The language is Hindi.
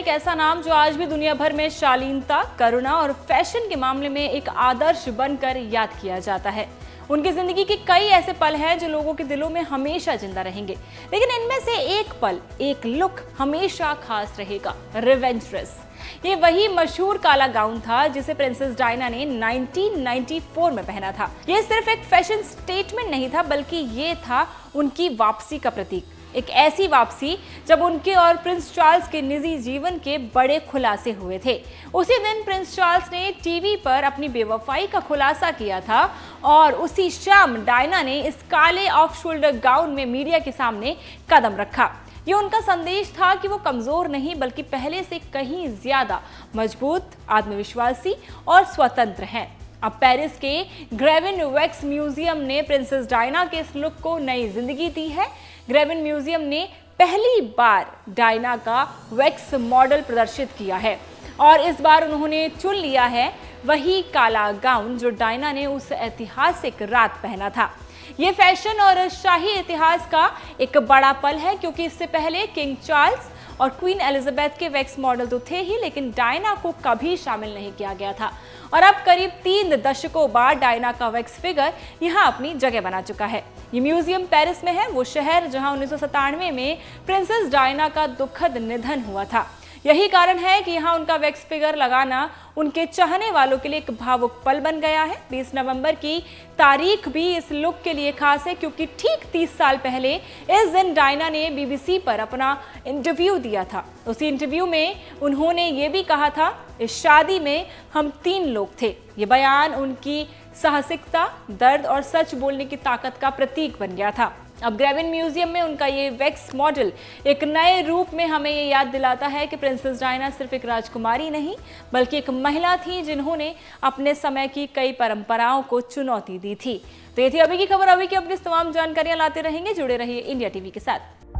एक ऐसा नाम जो आज भी दुनिया भर में शालीनता, करुणा और फैशन के मामले में एक आदर्श बनकर याद किया जाता है। उनकी जिंदगी के कई ऐसे पल हैं जो लोगों के दिलों में हमेशा जिंदा रहेंगे, लेकिन इनमें से एक पल, एक लुक हमेशा खास रहेगा, रिवेंज ड्रेस। ये वही मशहूर काला गाउन था जिसे प्रिंसेस डायना ने 1994 में पहना था। ये सिर्फ एक फैशन स्टेटमेंट नहीं था, बल्कि ये था उनकी वापसी का प्रतीक। एक ऐसी वापसी जब उनके और प्रिंस चार्ल्स के निजी जीवन के बड़े खुलासे हुए थे। उसी दिन प्रिंस चार्ल्स ने टीवी पर अपनी बेवफाई का खुलासा किया था और उसी शाम डायना ने इस काले ऑफ शोल्डर गाउन में मीडिया के सामने कदम रखा। ये उनका संदेश था कि वो कमजोर नहीं बल्कि पहले से कहीं ज्यादा मजबूत, आत्मविश्वासी और स्वतंत्र हैं। अब पेरिस के ग्रेविन वैक्स म्यूजियम ने प्रिंसेस डायना के इस लुक को नई जिंदगी दी है। ग्रेविन म्यूजियम ने पहली बार डायना का वैक्स मॉडल प्रदर्शित किया है और इस बार उन्होंने चुन लिया है वही काला गाउन जो डायना ने उस ऐतिहासिक रात पहना था। ये फैशन और शाही इतिहास का एक बड़ा पल है, क्योंकि इससे पहले किंग चार्ल्स और क्वीन एलिजाबेथ के वैक्स मॉडल तो थे ही, लेकिन डायना को कभी शामिल नहीं किया गया था। और अब करीब 3 दशकों बाद डायना का वैक्स फिगर यहाँ अपनी जगह बना चुका है। ये म्यूजियम पेरिस में है, वो शहर जहाँ 1997 में प्रिंसेस डायना का दुखद निधन हुआ था। यही कारण है कि यहाँ उनका वैक्स फिगर लगाना उनके चाहने वालों के लिए एक भावुक पल बन गया है। 20 नवंबर की तारीख भी इस लुक के लिए खास है, क्योंकि ठीक 30 साल पहले इस दिन डायना ने BBC पर अपना इंटरव्यू दिया था। उसी इंटरव्यू में उन्होंने ये भी कहा था, इस शादी में हम 3 लोग थे। ये बयान उनकी साहसिकता, दर्द और सच बोलने की ताकत का प्रतीक बन गया था। अब ग्रेविन म्यूजियम में उनका ये वैक्स मॉडल एक नए रूप में हमें ये याद दिलाता है कि प्रिंसेस डायना सिर्फ एक राजकुमारी नहीं बल्कि एक महिला थी जिन्होंने अपने समय की कई परंपराओं को चुनौती दी थी। तो ये थी अभी की खबर। अभी की अपनी तमाम जानकारियां लाते रहेंगे। जुड़े रहिए इंडिया टीवी के साथ।